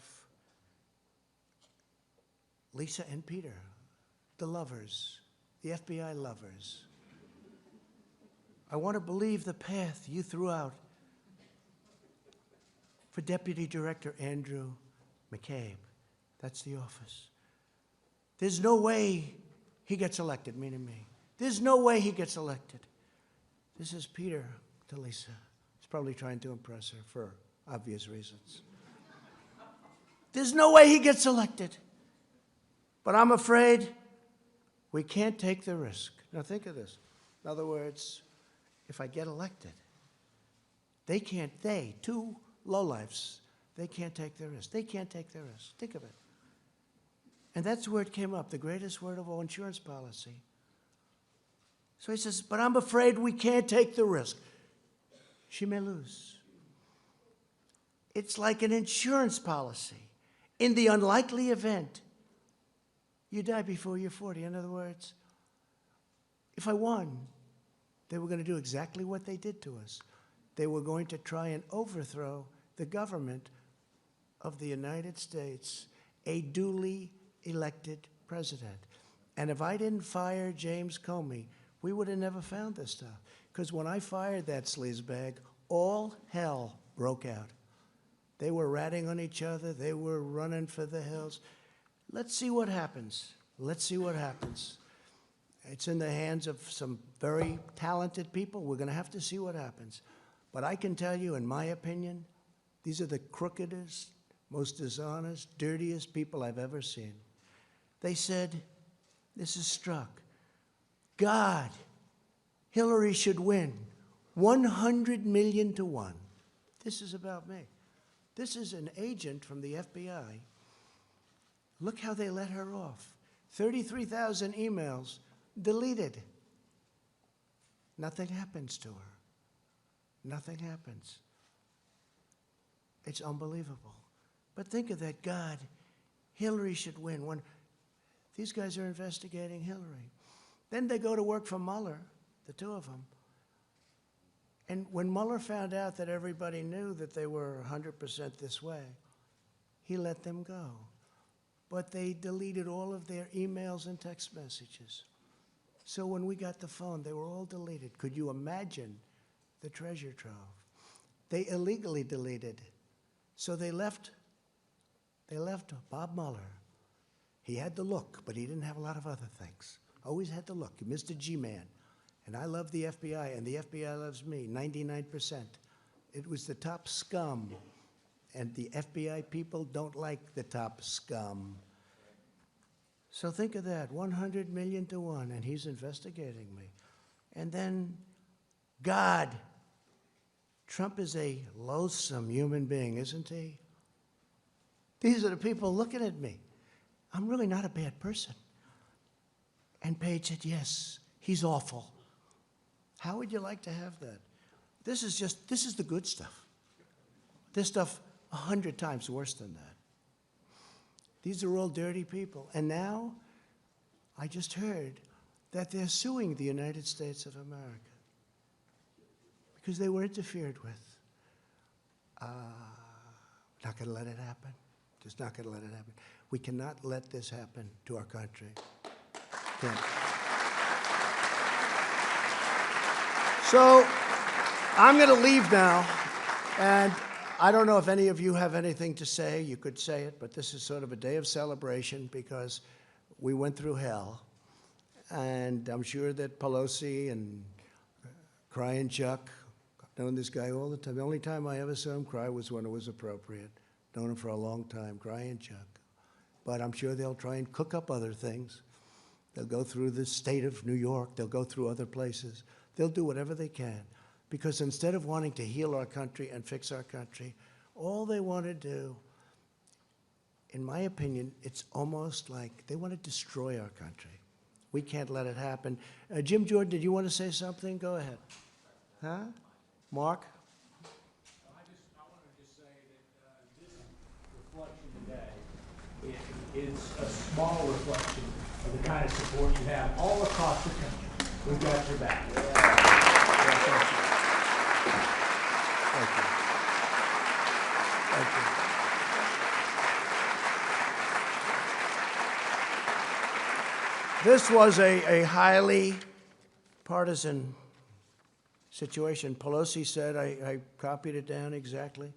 Lisa and Peter, the lovers, the FBI lovers, I want to believe the path you threw out for Deputy Director Andrew McCabe. That's the office. There's no way he gets elected, meaning me. There's no way he gets elected. This is Peter to Lisa. He's probably trying to impress her for obvious reasons. There's no way he gets elected. But I'm afraid we can't take the risk. Now think of this. In other words, if I get elected. Two lowlifes, they can't take the risk. They can't take the risk. Think of it. And that's where it came up, the greatest word of all, insurance policy. So he says, but I'm afraid we can't take the risk. She may lose. It's like an insurance policy. In the unlikely event you die before you're 40. In other words, if I won, they were going to do exactly what they did to us. They were going to try and overthrow the government of the United States, a duly elected president. And if I didn't fire James Comey, we would have never found this stuff. Because when I fired that sleazebag, all hell broke out. They were ratting on each other. They were running for the hills. Let's see what happens. Let's see what happens. It's in the hands of some very talented people. We're going to have to see what happens. But I can tell you, in my opinion, these are the crookedest, most dishonest, dirtiest people I've ever seen. They said, this is struck. God, Hillary should win 100 million to 1. This is about me. This is an agent from the FBI. Look how they let her off. 33,000 emails deleted. Nothing happens to her. Nothing happens. It's unbelievable. But think of that, God, Hillary should win. When these guys are investigating Hillary. Then they go to work for Mueller, the two of them. And when Mueller found out that everybody knew that they were 100% this way, he let them go. But they deleted all of their emails and text messages. So when we got the phone, they were all deleted. Could you imagine the treasure trove? They illegally deleted. So they left Bob Mueller. He had the look, but he didn't have a lot of other things. Always had the look, Mr. G-Man. And I love the FBI, and the FBI loves me, 99%. It was the top scum, and the FBI people don't like the top scum. So think of that, 100 million to 1, and he's investigating me. And then, God, Trump is a loathsome human being, isn't he? These are the people looking at me. I'm really not a bad person. And Page said, yes, he's awful. How would you like to have that? This is the good stuff. This stuff 100 times worse than that. These are all dirty people. And now, I just heard that they're suing the United States of America because they were interfered with. Not going to let it happen. Just not going to let it happen. We cannot let this happen to our country. Can't. So I'm going to leave now, and I don't know if any of you have anything to say. You could say it, but this is sort of a day of celebration because we went through hell, and I'm sure that Pelosi and Crying Chuck, I've known this guy all the time. The only time I ever saw him cry was when it was appropriate. Known him for a long time, Crying Chuck. But I'm sure they'll try and cook up other things. They'll go through the state of New York. They'll go through other places. They'll do whatever they can. Because instead of wanting to heal our country and fix our country, all they want to do, in my opinion, it's almost like they want to destroy our country. We can't let it happen. Jim Jordan, did you want to say something? Go ahead. Huh? Mark? I want to just say that this reflection today is a small reflection of the kind of support you have all across the country. We've got your back. Thank you. Thank you. This was a highly partisan situation. Pelosi said, I copied it down exactly.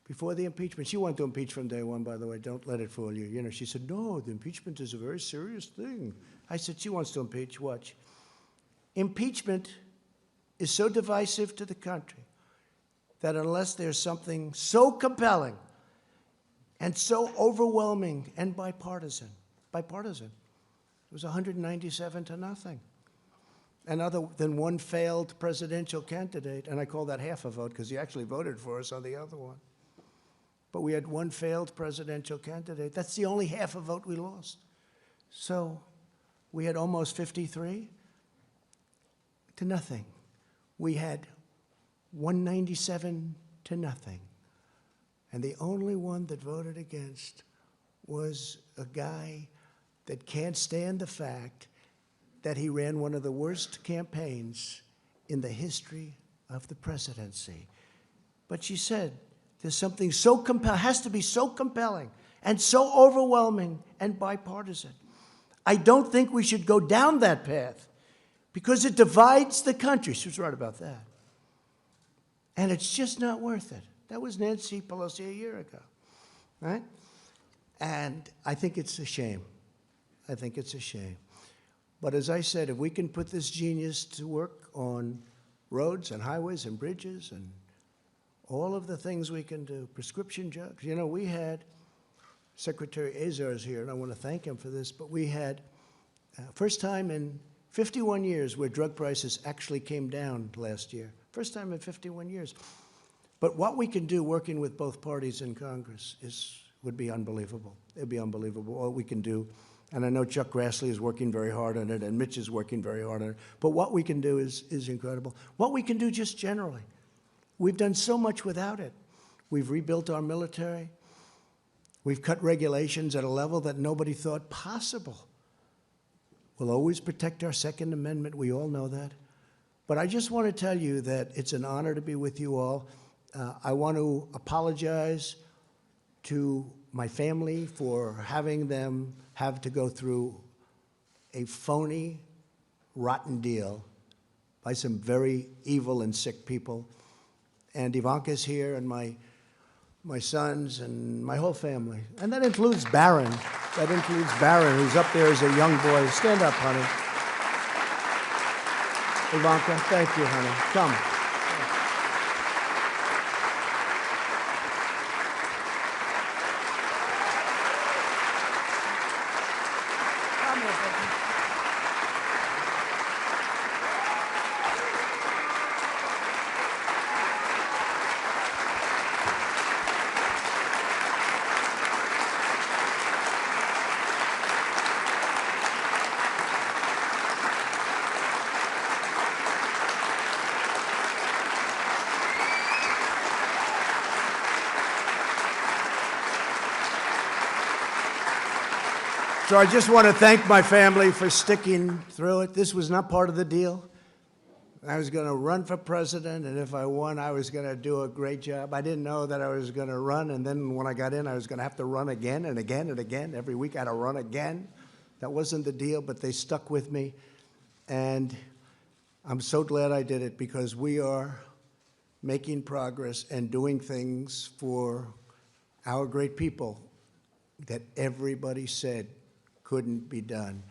Before the impeachment, she wanted to impeach from day one, by the way. Don't let it fool you. You know, she said, no, the impeachment is a very serious thing. I said, she wants to impeach. Watch. Impeachment is so divisive to the country that unless there's something so compelling and so overwhelming and bipartisan, it was 197 to nothing. and other than one failed presidential candidate, and I call that half a vote because he actually voted for us on the other one. But we had one failed presidential candidate. That's the only half a vote we lost. So we had almost 53 to nothing. We had 197 to nothing. And the only one that voted against was a guy that can't stand the fact that he ran one of the worst campaigns in the history of the presidency. But she said, there's something so has to be so compelling and so overwhelming and bipartisan. I don't think we should go down that path because it divides the country. She was right about that. And it's just not worth it. That was Nancy Pelosi a year ago, right? And I think it's a shame. I think it's a shame. But as I said, if we can put this genius to work on roads and highways and bridges and all of the things we can do, prescription drugs. You know, we had, Secretary Azar is here, and I want to thank him for this, but we had, first time in 51 years where drug prices actually came down last year. First time in 51 years. But what we can do working with both parties in Congress would be unbelievable. It would be unbelievable what we can do. And I know Chuck Grassley is working very hard on it, and Mitch is working very hard on it. But what we can do is incredible. What we can do just generally. We've done so much without it. We've rebuilt our military. We've cut regulations at a level that nobody thought possible. We'll always protect our Second Amendment. We all know that. But I just want to tell you that it's an honor to be with you all. I want to apologize to my family for having them have to go through a phony, rotten deal by some very evil and sick people. And Ivanka's here, and my sons, and my whole family. And that includes Barron. That includes Barron, who's up there as a young boy. Stand up, honey. Ivanka, thank you, honey. Come. So I just want to thank my family for sticking through it. This was not part of the deal. I was going to run for president, and if I won, I was going to do a great job. I didn't know that I was going to run, and then when I got in, I was going to have to run again and again and again. Every week I had to run again. That wasn't the deal, but they stuck with me. And I'm so glad I did it because we are making progress and doing things for our great people that everybody said couldn't be done.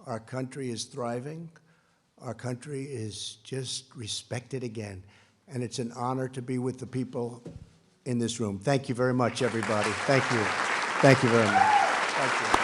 Our country is thriving. Our country is just respected again. And it's an honor to be with the people in this room. Thank you very much, everybody. Thank you. Thank you very much. Thank you.